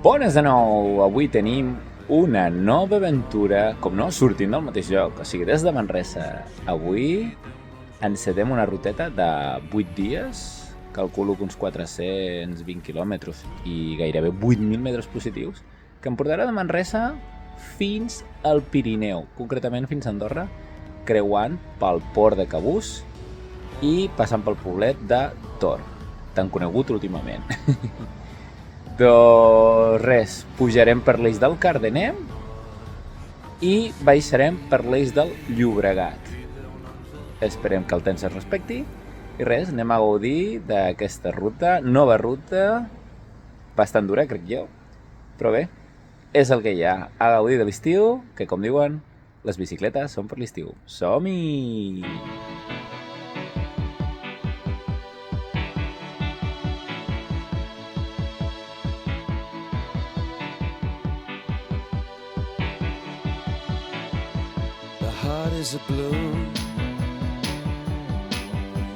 Bones de nou! Avui tenim una nova aventura, com no, sortint del mateix lloc, o sigui, des de Manresa. Avui encetem una ruteta de 8 dies, calculo que uns 420 quilòmetres i gairebé 8.000 metres positius, que em portarà de Manresa fins al Pirineu, concretament fins a Andorra, creuant pel port de Cabús i passant pel poblet de Tor, tan conegut últimament. Doncs res, pujarem per l'eix del Cardener i baixarem per l'eix del Llobregat. Esperem que el temps es respecti i res, anem a gaudir d'aquesta ruta, nova ruta, bastant dura crec jo, però bé, és el que hi ha, a gaudir de l'estiu, que com diuen, les bicicletes són per l'estiu. Som-hi! Is a balloon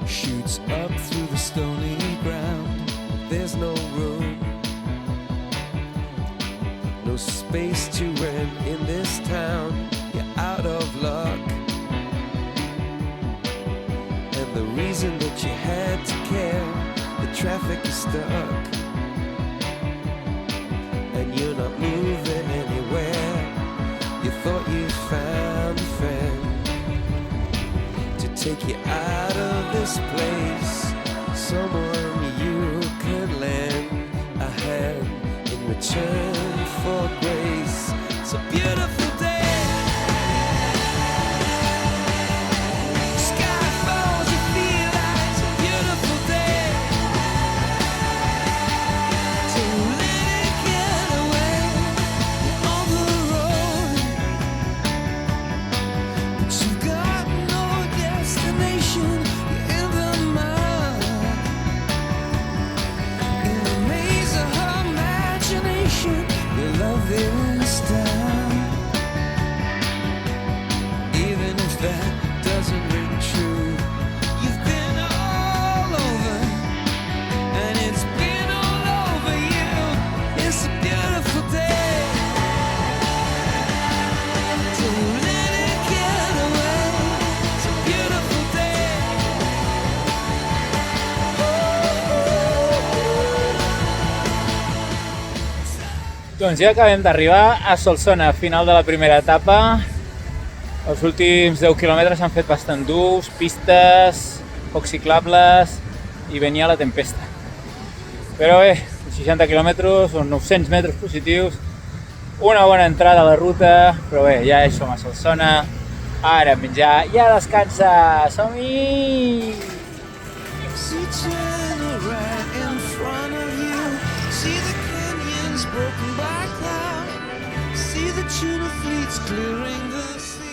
shoots up through the stony ground. There's no room, no space to rent in this town. You're out of luck, and the reason that you had to care, the traffic is stuck, and you're not moving anywhere. You thought you found a friend to take you out of this place, someone you can lend a hand in return for grace. It's a beautiful day. Sky falls, you feel like it's a beautiful day. To let it get away on the road, but you've got no destination. You're in the mud, in the maze of her imagination. Your love is down, even if that doesn't ring true. You've been all over, and it's been all over you. It's a beautiful day. To let it get away. It's a beautiful day. Doncs ja acabem d'arribar a Solsona, final de la primera etapa. Els últims 10 quilòmetres s'han fet bastant durs, pistes, poc ciclables i venia la tempesta. Però bé, 60 quilòmetres, uns 900 metres positius, una bona entrada a la ruta, però bé, ja som a Solsona, ara a menjar i a descansar, som-hi! See China right in front of you. See the canyons broken by cloud. See the tuna fleets clearing the sea.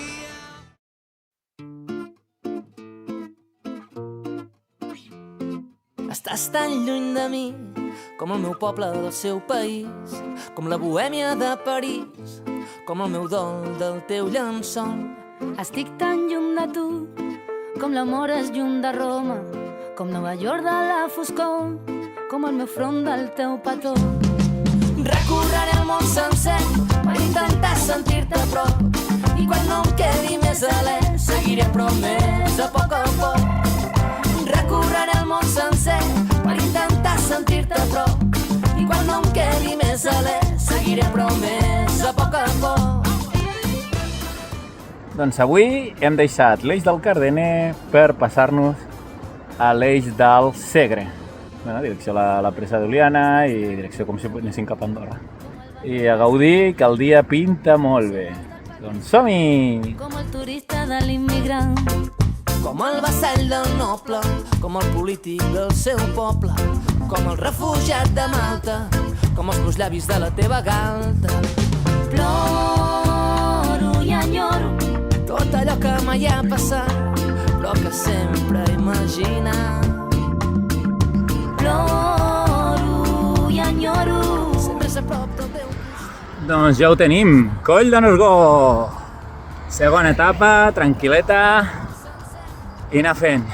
Estàs tan lluny de mi com el meu poble del seu país, com la bohèmia de París, com el meu dol del teu llençol. Estic tan lluny de tu com l'amor és lluny de Roma, com Nova York de la foscor, com el meu front del teu petó. Recorreré el món sencer per intentar sentir-te a prop, i quan no em quedi més alè seguiré promès a poc. Recorreré el món sencer per intentar sentir-te a prop, i quan no em quedi més alè seguiré promès a poc. Doncs avui hem deixat l'eix del Cardener per passar-nos a l'eix del Segre. Direcció a la Presa d'Oliana i direcció com si anéssim cap a Andorra. I a gaudir, que el dia pinta molt bé. Doncs som-hi! Com el turista de l'immigrant, Com el vassall del noble, com el polític del seu poble, com el refugiat de Malta, com els meus llavis de la teva galta. ploro i enyoro Tot allò que mai ha passat, però que sempre he imaginat. ploro i enyoro. Ser més a prop del teu. Doncs ja ho tenim, Coll de Nargó. Segona etapa, tranquil·leta i anar fent.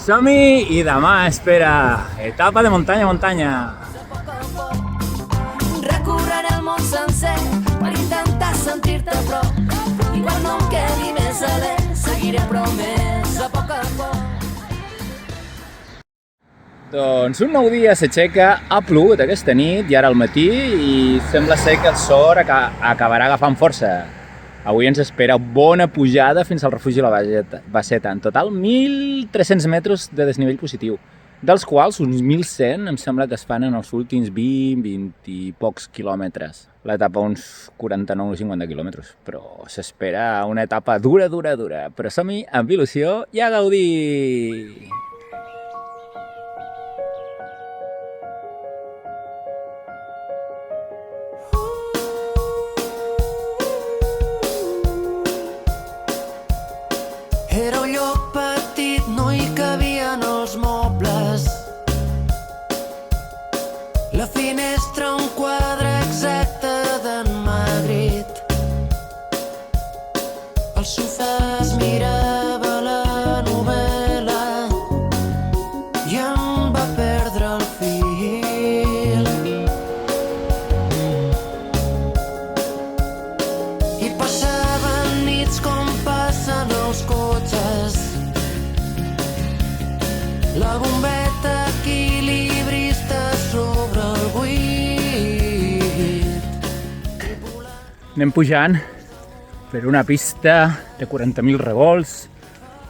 Som-hi i demà, espera, etapa de muntanya a muntanya. Recorreré el món sencer per intentar sentir-te a prop. I quan no em quedi més alè, seguiré però més a poc a poc. Doncs un nou dia s'aixeca, ha plogut aquesta nit i ara al matí i sembla ser que el sol acabarà agafant força. Avui ens espera bona pujada fins al refugi de la Basseta. En total, 1.300 metres de desnivell positiu, dels quals uns 1.100 em sembla que es fan en els últims 20 i pocs quilòmetres. L'etapa uns 49 o 50 quilòmetres, però s'espera una etapa dura. Però som-hi amb il·lusió i a gaudir! Era un lloc petit, no hi cabien els mobles. La finestra un quadre exacte d'enmagrit. Al sofà es mirava la novel·la i em va perdre el fil. I passaven nits com passen els cotxes. La bombeta equilibrista sobre el buit. Anem pujant per una pista de 40.000 revolts,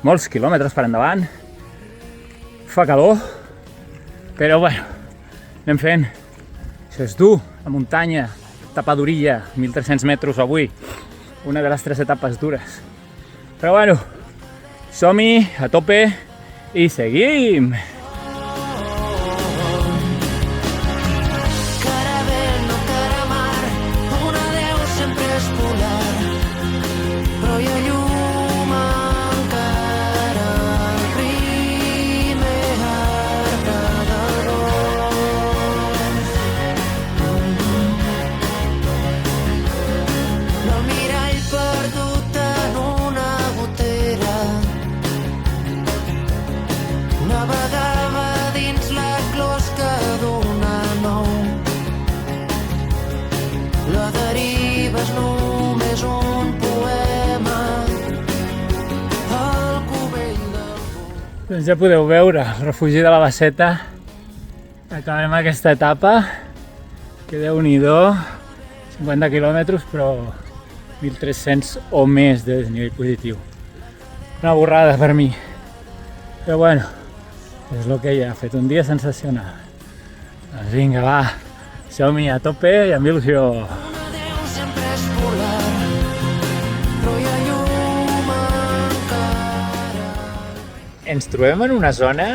molts quilòmetres per endavant. Fa calor, però bueno, anem fent. Això és dur, la muntanya, etapa durilla, 1.300 metres avui, una de les 3 etapes dures. Però bueno, som-hi a tope i seguim! Cara vent o cara mar, un adeu sempre és polar. Però hi ha llum encara al primer arbre del bosc. El mirall perdut en una gotera navegava dins la closca d'una nou. La deriva és només un poema al cubell del foc. Doncs ja podeu veure, el refugi de la Basseta. Acabem aquesta etapa, que Déu-n'hi-do, 50 quilòmetres, però 1.300 o més de desnivell positiu. Una borrada per mi. Però bueno, és el que hi ha, fet un dia sensacional. Doncs vinga, va, som-hi a tope i amb il·lusió. Un adeu sempre és polar, però hi ha llum encara. Ens trobem en una zona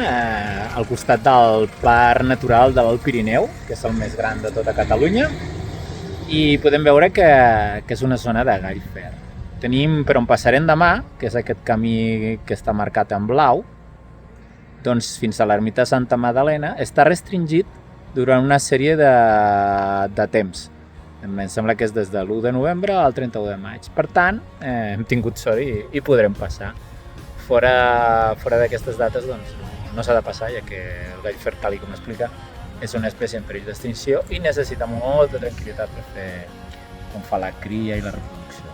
al costat del Parc Natural de l'Alt Pirineu, que és el més gran de tota Catalunya, i podem veure que és una zona de gall fer. Tenim per on passarem demà, que és aquest camí que està marcat en blau, doncs fins a l'ermita de Santa Magdalena, està restringit durant una sèrie de temps. Em sembla que és des de l'1 de novembre al 31 de maig. Per tant, hem tingut sort i podrem passar. Fora d'aquestes dates doncs, no s'ha de passar, ja que el gall fer, tal com explica, és una espècie en perill d'extinció i necessita molta tranquil·litat per fer com fa la cria i la reproducció.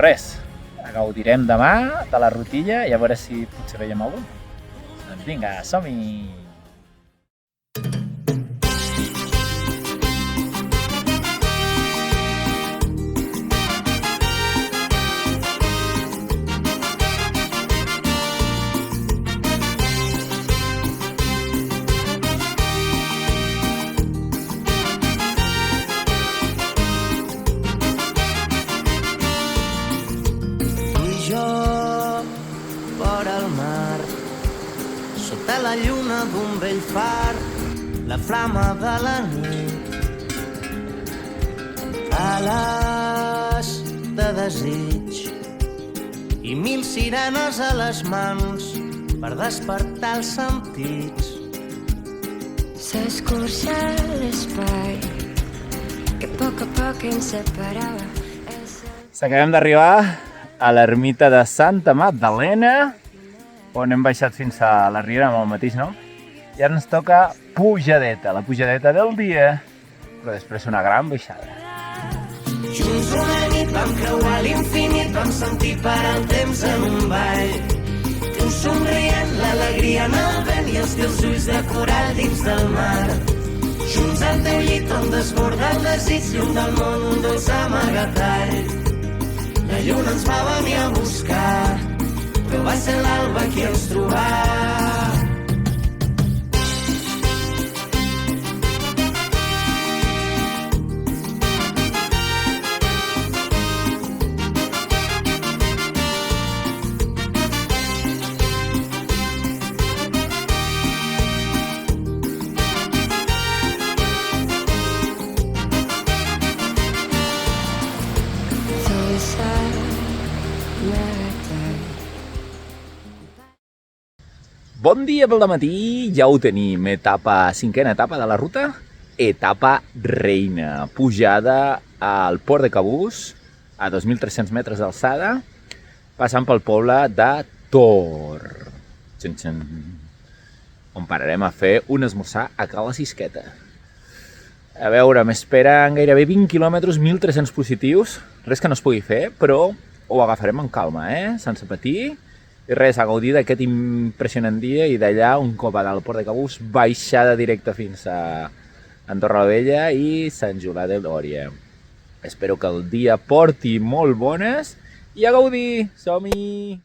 Res, gaudirem demà de la rutilla i a veure si potser veiem algun. Doncs vinga, som-hi! La lluna d'un vell far, la flama de la nit, ales de desig i 1000 sirenes a les mans per despertar els sentits. S'escurça l'espai que a poc ens separava. Acabem d'arribar a l'ermita de Santa Magdalena on hem baixat fins a la Riera amb el mateix nom. I ara ens toca pujadeta, la pujadeta del dia, però després una gran baixada. Junts una nit vam creuar l'infinit, vam sentir parar el temps en un ball. Tu somrient, l'alegria en el vent i els teus ulls de coral dins del mar. Junts al teu llit on desborda el desig, lluny del món un dolç amagatall. La lluna ens va venir a buscar, però va ser l'alba qui ens trobà. Bon dia pel matí, ja ho tenim, cinquena etapa de la ruta, etapa reina, pujada al port de Cabús, a 2.300 metres d'alçada, passant pel poble de Tor, on pararem a fer un esmorzar a Cala Sisqueta. A veure, m'esperen gairebé 20 quilòmetres, 1.300 positius, res que no es pugui fer, però ho agafarem amb calma, sense patir. I res, a gaudir d'aquest impressionant dia i d'allà, un cop a dalt al port de Cabús, baixada directa fins a Andorra la Vella i Sant Julià de Lòria. Espero que el dia porti molt bones i a gaudir! Som-hi!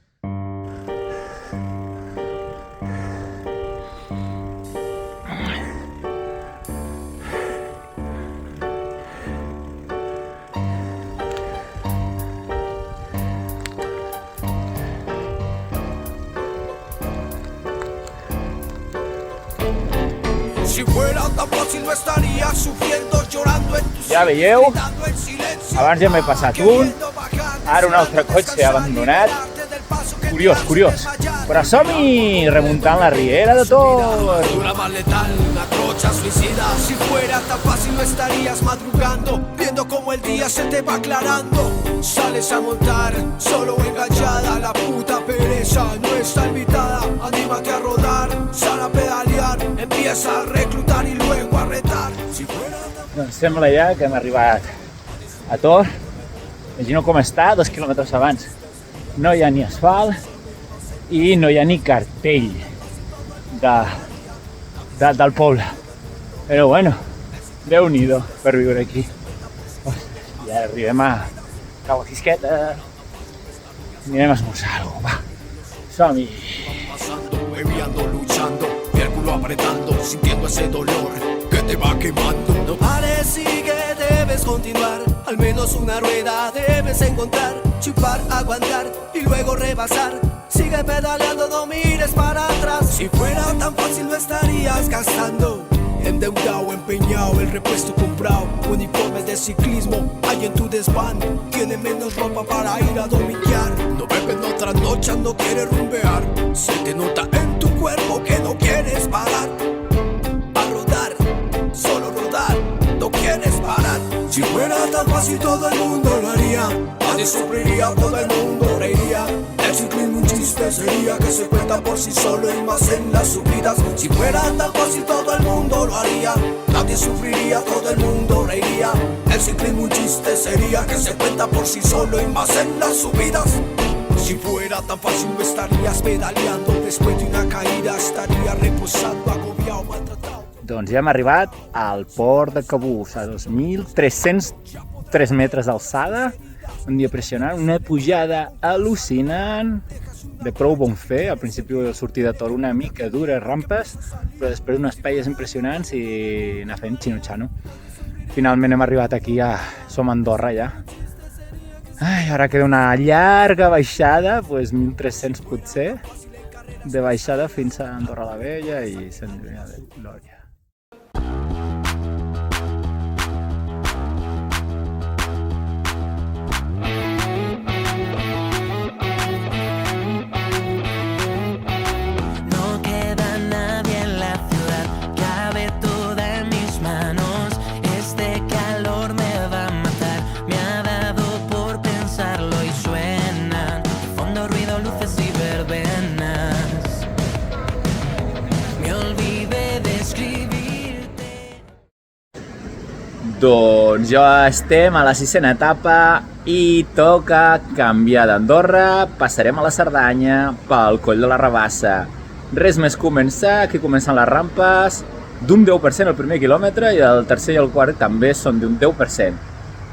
Si fuera tan fácil no estaría sufriendo, llorando en tus Ja veieu, gritando en silencio. abans ja m'he passat un, ara un altre cotxe abandonat. Curiós. Però som-hi, remuntant la Riera de Tor. Dura más letal, una trocha suicida. Si fuera tan fácil no estarías madrugando, viendo cómo el día se te va aclarando. Sales a montar, solo enganchada, la puta pereza no está invitada. Anímate a rodar, sal a pedalear, empieza a reclutar y luego a retar. Si fuera tan... Doncs sembla ja que hem arribat a Tor. Imagino com està 2 quilòmetres abans. No hi ha ni asfalt i no hi ha ni cartell del poble. Però bueno, Déu-n'hi-do per viure aquí. I ara arribem a Cala Sisqueta. Anirem a esmorzar algo, va. Som-hi. Pasando, bebiendo, luchando, y el culo apretando, sintiendo ese dolor que te va quemando. No pares, sigue, debes continuar. Al menos una rueda debes encontrar. Chupar, aguantar y luego rebasar. Sigue pedaleando, no mires para atrás. Si fuera tan fácil no estarías gastando. Endeudado, empeñado, el repuesto comprado. Uniformes de ciclismo hay en tu desván. Tiene menos ropa para ir a dominguear. No bebes, no trasnochas, no quieres rumbear. Se te nota en tu cuerpo que no quieres parar. A rodar, solo rodar, no quieres parar. Si fuera tan fácil todo el mundo lo haría. Nadie sufriría, todo el mundo reiría. El ciclismo un chiste sería que se cuenta por sí solo y más en las subidas. Si fuera tan fácil todo el mundo lo haría. Nadie sufriría, todo el mundo reiría. El ciclismo un chiste sería que se cuenta por sí solo y más en las subidas. Si fuera tan fácil no estarías pedaleando. Después de una caída estaría reposando, agobiado, maltratado. Doncs ja hem arribat al port de Cabús, a 2.303 metres d'alçada. Un dia impressionant, una pujada al·lucinant, de prou bon fer. Al principi de sortir de Tor una mica dures rampes, però després unes pelles impressionants i anar fent xino-xano. Finalment hem arribat aquí, som a Andorra ja. Ai, ara queda una llarga baixada, doncs 1.300 potser, de baixada fins a Andorra la Vella i Sant Julià de Lòria. Luces y verbenas. Doncs ja estem a la 6a etapa i toca canviar d'Andorra, passarem a la Cerdanya pel Coll de la Rabassa. Res més començar, que comencen les rampes d'un 10% el primer quilòmetre i el tercer i el quart també són d'un 10%.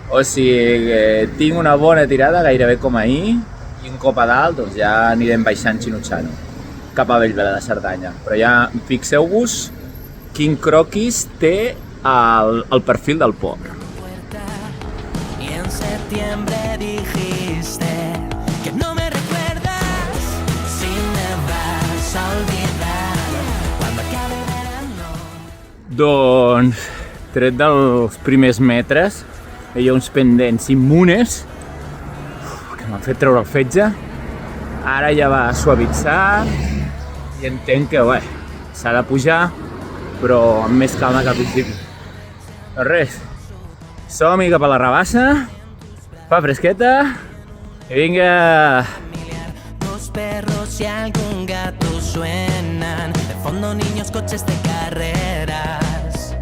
O sigui que tinc una bona tirada, gairebé com ahir, i un cop a dalt doncs ja anirem baixant xinutxano cap a Bellvela de Cerdanya. Però ja fixeu-vos quin croquis té el perfil del port. Y en septiembre dijiste que no me recuerdas si me vas a olvidar cuando acabe el verano. Doncs, tret dels primers metres, hi ha uns pendents immunes que m'han fet treure el fetge. Ara ja va suavitzar i entenc que s'ha de pujar, però amb més calma que al principi. Doncs res, som-hi cap a la Rabassa, fa fresqueta i vinga! Los perros y algún gato suenan, de fondo niños, coches de carreras,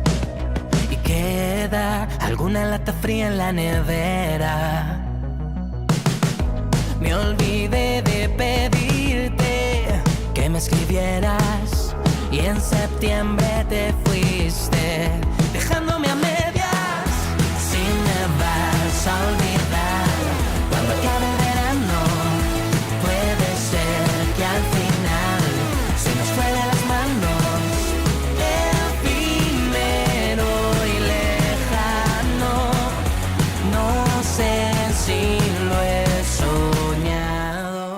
y queda alguna lata fría en la nevera. Me olvidé de pedirte que me escribieras y en septiembre te fuiste dejándome a medias. Si me vas a olvidar cuando acabe el verano, puede ser que al final se nos fue de las manos. Efímero y lejano, no sé si lo he soñado.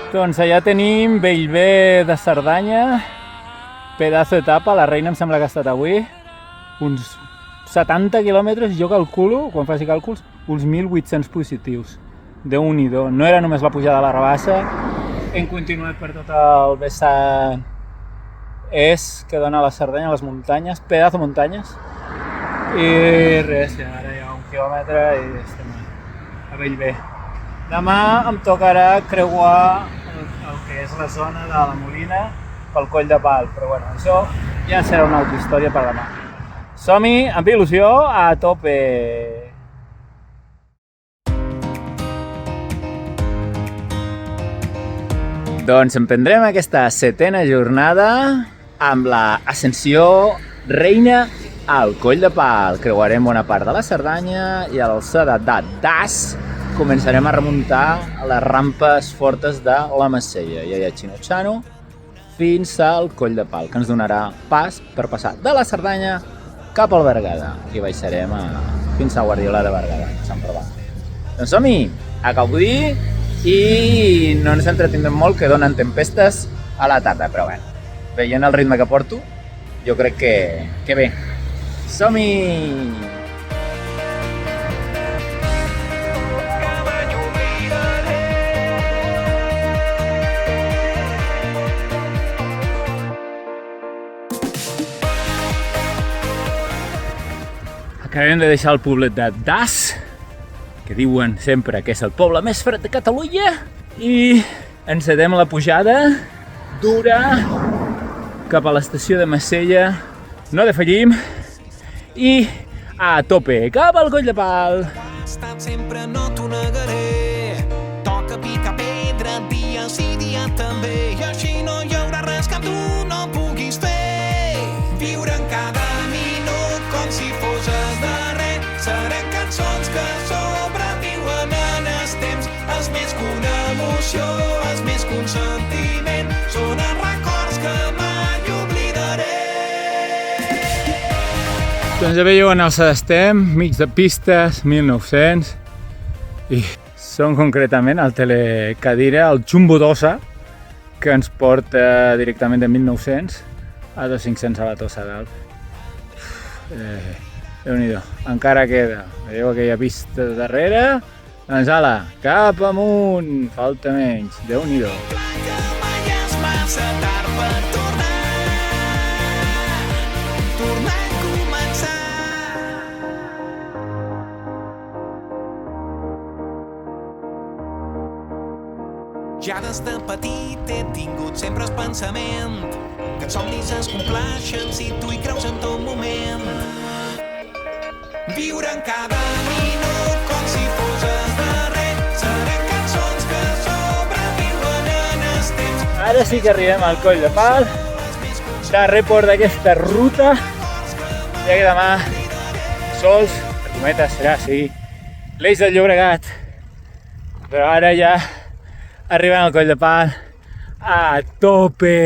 Doncs allà tenim Bellver de Cerdanya, pedazo d'etapa, la reina em sembla que ha estat avui, uns 70 quilòmetres, jo calculo, quan faci càlculs, uns 1.800 positius. Déu-n'hi-do, no era només la pujada a la Rabassa, hem continuat per tot el vessant que dona a la Cerdanya, a les muntanyes, pedazo muntanyes, i res, ara hi ha 1 quilòmetre i estem a Bellver. Demà em tocarà creuar el que és la zona de la Molina pel Coll de Pal, però bueno, això ja serà una altra història per demà. Som-hi, amb il·lusió, a tope! Doncs emprendrem aquesta 7a jornada amb l'ascensió reina al Coll de Pal. Creuarem bona part de la Cerdanya i a l'alçada de Das començarem a remuntar les rampes fortes de la Macella, i a Xinotxano, fins al Coll de Pal, que ens donarà pas per passar de la Cerdanya cap al Berguedà, i baixarem fins a Guardiola de Berguedà, a Sant Provà. Doncs som-hi, a gaudir, i no ens entretindrem molt, que donen tempestes a la tarda, però bé, veient el ritme que porto, jo crec que bé. Som-hi! Acabem de deixar el poblet de Das, que diuen sempre que és el poble més fred de Catalunya, i encetem la pujada dura cap a l'estació de Macella, no defallim, i a tope, cap al Coll de Pal. Estat sempre no t'ho negaré. Toca picar pedra dia sí dia també, i així no hi haurà res que tu no puguis fer. Viure en cada minut com si fos el darrer. Seran cançons que sobreviuen en els temps. És més que una emoció, és més que un sentiment. Són els records que mai oblidaré. Doncs ja veieu en alçada estem, mig de pistes, 1900, i som concretament al telecadira, el Jumbo d'Ossa, que ens porta directament de 1900 a 2500 a la Tossa d'Alp. Déu-n'hi-do, encara queda. Veieu aquella pista de darrere? Doncs ala, cap amunt, falta menys, Déu-n'hi-do. Que mai és massa tard per tornar a començar. Ja des de petit he tingut sempre el pensament que els somnis es compleixen si tu hi creus en tot moment. Viure en cada minut com si fos el darrer. Seran cançons que sobreviuen en els temps. Ara sí que arribem al Coll de Pal, darrer port d'aquesta ruta, ja que demà sols, per cometes, serà, sí, l'Eix del Llobregat, però ara ja arribem al Coll de Pal a tope!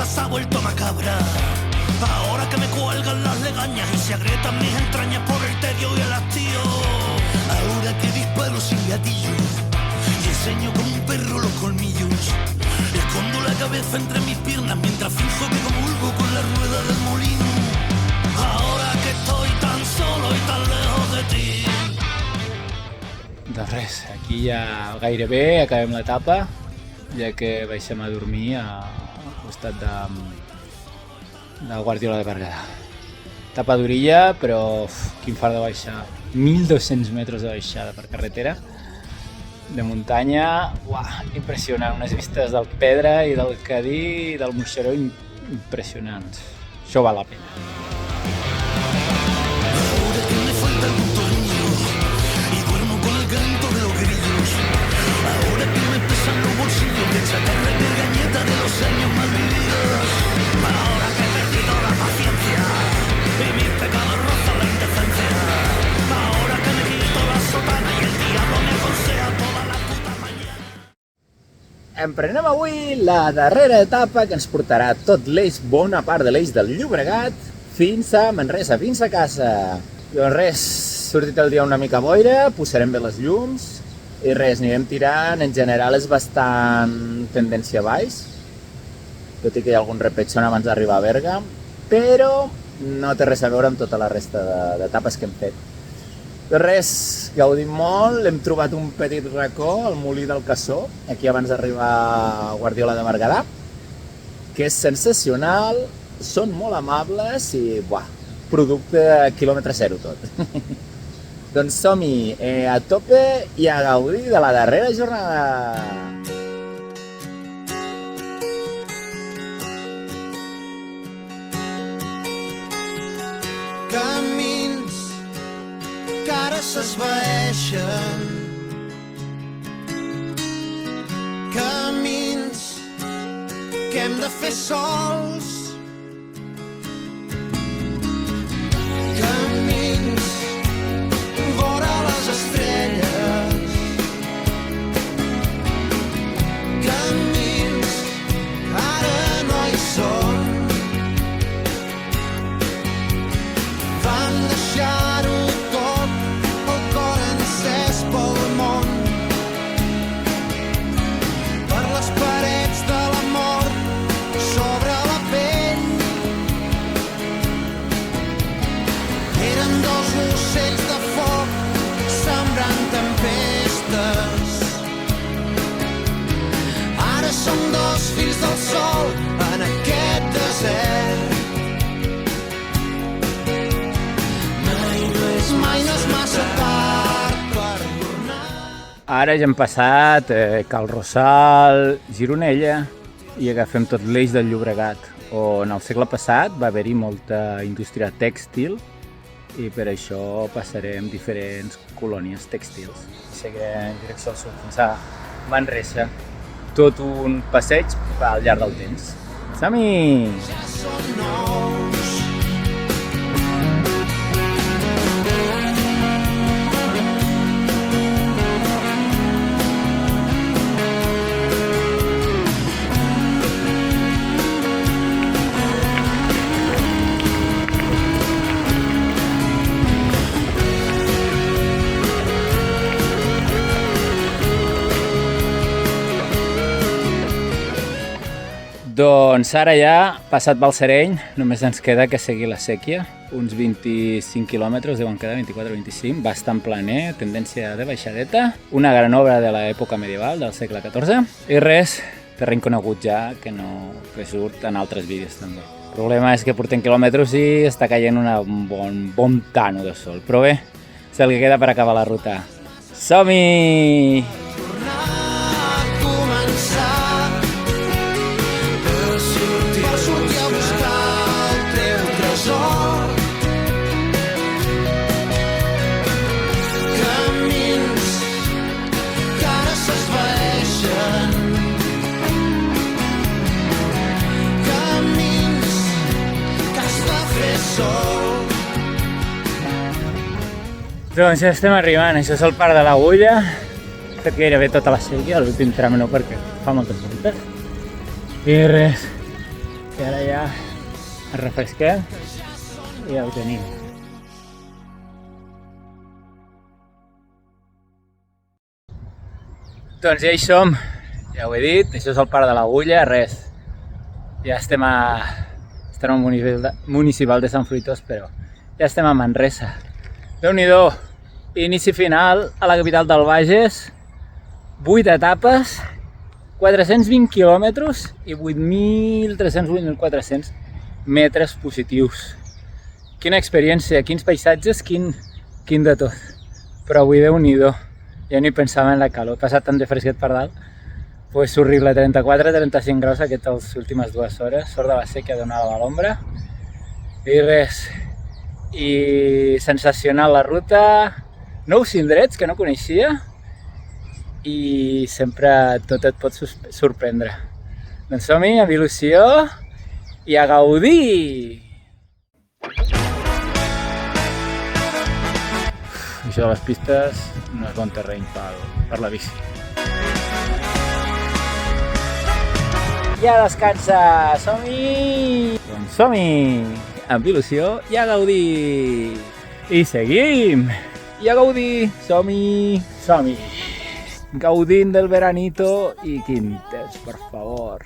Se ha vuelto macabra. Ahora que me cuelgan las legañas y se agrietan mis entrañas por el tedio y el hastío. Ahora que disparo sin gatillo y enseño como un perro los colmillos. Escondo la cabeza entre mis piernas mientras finjo que comulgo con la rueda del molino. Ahora que estoy tan solo y tan lejos de ti. Doncs res, aquí ja gairebé acabem l'etapa, ja que baixem a dormir al costat de Guardiola de Berguedà. Etapa d'orilla, però quin fart de baixar. 1.200 metres de baixada per carretera, de muntanya, impressionant. Unes vistes del Pedra i del Cadí i del Moixeró impressionants. Això val la pena. Ahora que me falta algún tornillo y duermo con el gran Emprenem avui la darrera etapa que ens portarà tot l'eix, bona part de l'eix del Llobregat, fins a Manresa, fins a casa. Doncs res, sortit el dia una mica boira, posarem bé les llums i res, anirem tirant. En general és bastant tendència baix, tot i que hi ha algun repetxon abans d'arribar a Berga, però no té res a veure amb tota la resta d'etapes que hem fet. Doncs res, gaudim molt, hem trobat un petit racó, el Molí del Cassó, aquí abans d'arribar a Guardiola de Berguedà, que és sensacional, són molt amables i, producte quilòmetre zero tot. Doncs som-hi a tope i a gaudir de la darrera jornada. Camins que ara s'esvaeixen, camins que hem de fer sols, camins vora les estrelles, camins que ara no hi són, van deixar-ho tot, el cor encès pel món, per les parets de l'amor sobre la pell. Eren dos ocells de foc sembrant tempestes, ara som dos fills del sol en aquest desert. Mai no és massa tard per tornar. Ara ja hem passat Cal Rosal, Gironella i agafem tot l'eix del Llobregat, on al segle passat va haver-hi molta indústria tèxtil i per això passarem diferents colònies tèxtils. Seguirem en direcció al sud fins a Manresa, tot un passeig al llarg del temps. Som-hi! Ja som nous. Doncs ara ja, passat Balsareny, només ens queda que seguir la sèquia. Uns 25 quilòmetres, deuen quedar 24-25, bastant planer, tendència de baixadeta. Una gran obra de l'època medieval, del segle XIV. I res, terreny conegut ja, que surt en altres vídeos també. El problema és que portem quilòmetres i està caient un bon tano de sol. Però bé, és el que queda per acabar la ruta. Som-hi! Doncs ja estem arribant, això és el Parc de l'Agulla. He fet gairebé tota la sèquia, l'últim tram no perquè fa moltes voltes. I res, i ara ja ens refresquem i ja ho tenim. Doncs ja hi som, ja ho he dit, això és el Parc de l'Agulla, res. Ja estem al municipal de Sant Fruitós, però ja estem a Manresa. Déu-n'hi-do, inici final a la capital del Bages, 8 etapes, 420 quilòmetres i 8.300-8.400 metres positius. Quina experiència, quins paisatges, quin de tot. Però avui Déu-n'hi-do, ja ni pensava en la calor, he passat tant de fresquet per dalt. Pues horrible, 34-35 graus aquestes últimes 2 hores, sort de la sèquia donava a l'ombra. I res, i sensacional la ruta, nous indrets que no coneixia, i sempre tot et pot sorprendre. Doncs som-hi, amb il·lusió i a gaudir! Això de les pistes no és bon terreny per la bici. Ja descansa, som-hi! Doncs som-hi! Amb il·lusió i a gaudir! I seguim! I a gaudir! Som-hi! Som-hi! Gaudint del veranito i quin temps, per favor!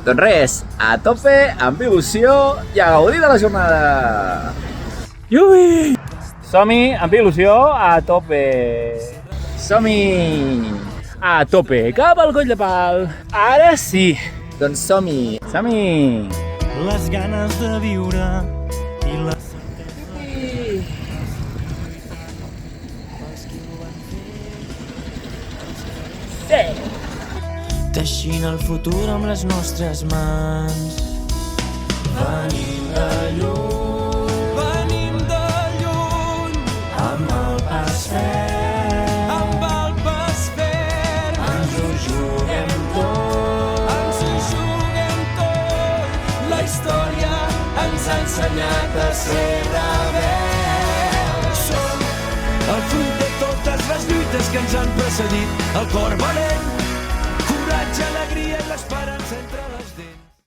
Doncs res, a tope, amb il·lusió i a gaudir de la jornada! Iui! Som-hi, amb il·lusió, a tope! Som-hi! A tope, cap al coll de pal! Ara sí! Doncs som-hi! Som-hi! Les ganes de viure i la... Teixint el futur amb les nostres mans. Venim de lluny, amb el pas ferm, ens ho juguem tot, la història ens ha ensenyat a ser rebels. Som el fruit de totes les lluites que ens han precedit, el cor valent, coratge, alegria i l'espai.